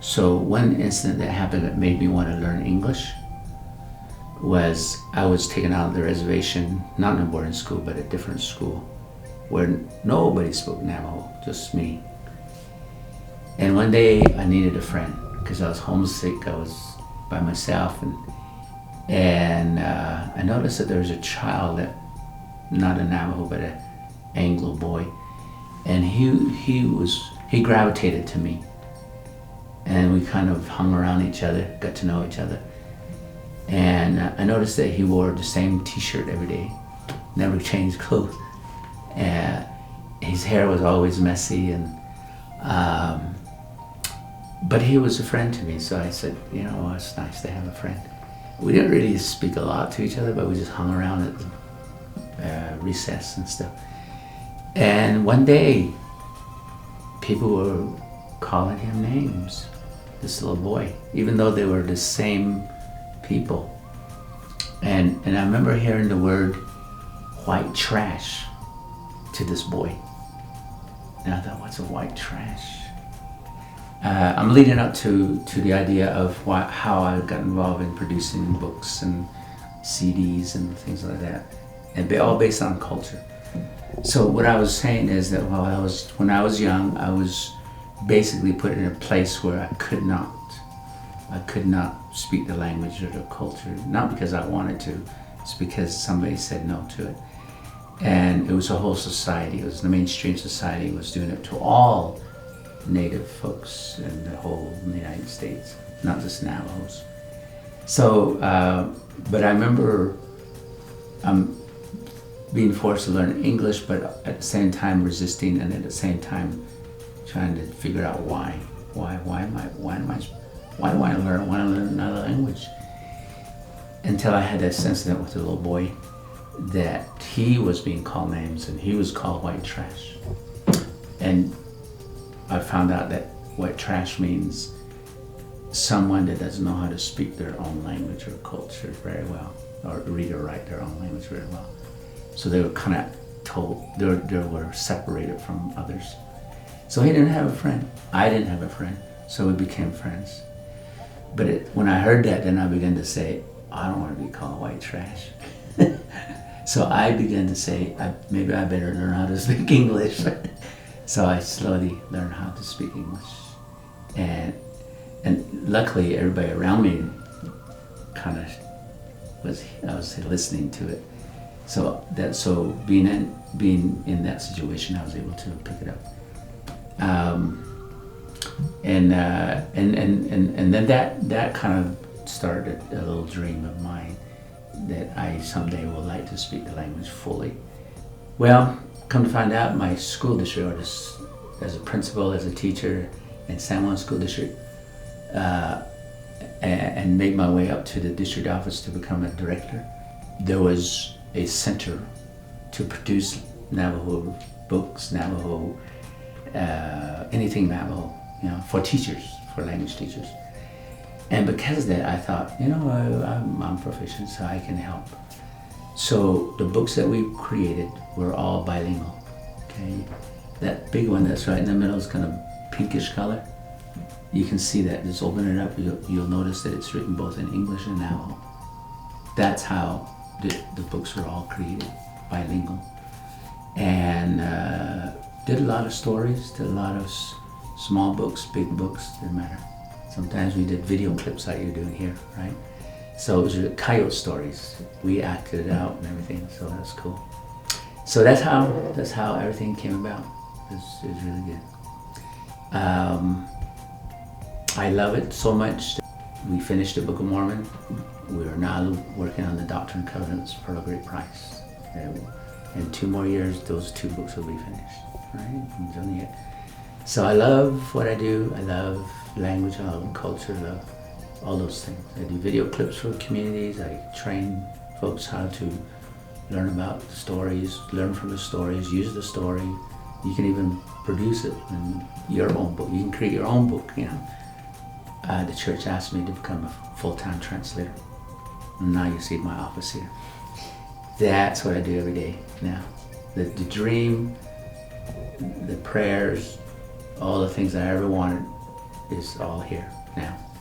So one incident that happened that made me want to learn English was I was taken out of the reservation, not in a boarding school, but a different school, where nobody spoke Navajo, just me. And one day I needed a friend because I was homesick. I was by myself, and I noticed that there was a child that, not a Navajo, but an Anglo boy, and he gravitated to me, and we kind of hung around each other, got to know each other. And I noticed that he wore the same t-shirt every day, never changed clothes. His hair was always messy, but he was a friend to me. So I said, well, it's nice to have a friend. We didn't really speak a lot to each other, but we just hung around at the recess and stuff. And one day, people were calling him names, this little boy, even though they were the same people. And I remember hearing the word white trash to this boy. And I thought, what's a white trash? I'm leading up to the idea of how I got involved in producing books and CDs and things like that, and all based on culture. So what I was saying is that when I was young, I was basically put in a place where I could not speak the language or the culture, not because I wanted to, it's because somebody said no to it. And it was a whole society, it was the mainstream society was doing it to all Native folks in the whole United States, not just Navajos. So, but I remember being forced to learn English, but at the same time resisting, and at the same time trying to figure out why do I want to learn another language? Until I had that incident with the little boy that he was being called names and he was called white trash. And I found out that white trash means someone that doesn't know how to speak their own language or culture very well, or read or write their own language very well. So they were kind of told, they were separated from others. So he didn't have a friend. I didn't have a friend. So we became friends. But when I heard that, then I began to say, I don't want to be called white trash. So I began to say, maybe I better learn how to speak English. So I slowly learned how to speak English. And luckily everybody around me kind of was listening to it. So being in that situation, I was able to pick it up. And then that kind of started a little dream of mine that I someday will like to speak the language fully. Well, come to find out, my school district, as a principal, as a teacher in San Juan School District, and made my way up to the district office to become a director, there was a center to produce Navajo books, Navajo, anything Navajo, for teachers, for language teachers. And because of that, I thought, I'm proficient, so I can help. So the books that we created were all bilingual, okay? That big one that's right in the middle is kind of pinkish color. You can see that, just open it up, you'll notice that it's written both in English and Navajo. That's how the books were all created, bilingual. And did a lot of stories, did a lot of small books, big books, didn't matter. Sometimes we did video clips like you're doing here, right? So it was coyote stories. We acted it out and everything, so that's cool. So that's how everything came about. It's really good. I love it so much that we finished the Book of Mormon. We are now working on the Doctrine and Covenants for a great price. In 2 more years, those 2 books will be finished, right? I'm doing it. So I love what I do. I love language, I love culture, I love all those things. I do video clips for communities. I train folks how to learn about the stories, learn from the stories, use the story. You can even produce it in your own book. You can create your own book, The church asked me to become a full-time translator. And now you see my office here. That's what I do every day now. The dream, the prayers, all the things I ever wanted is all here now.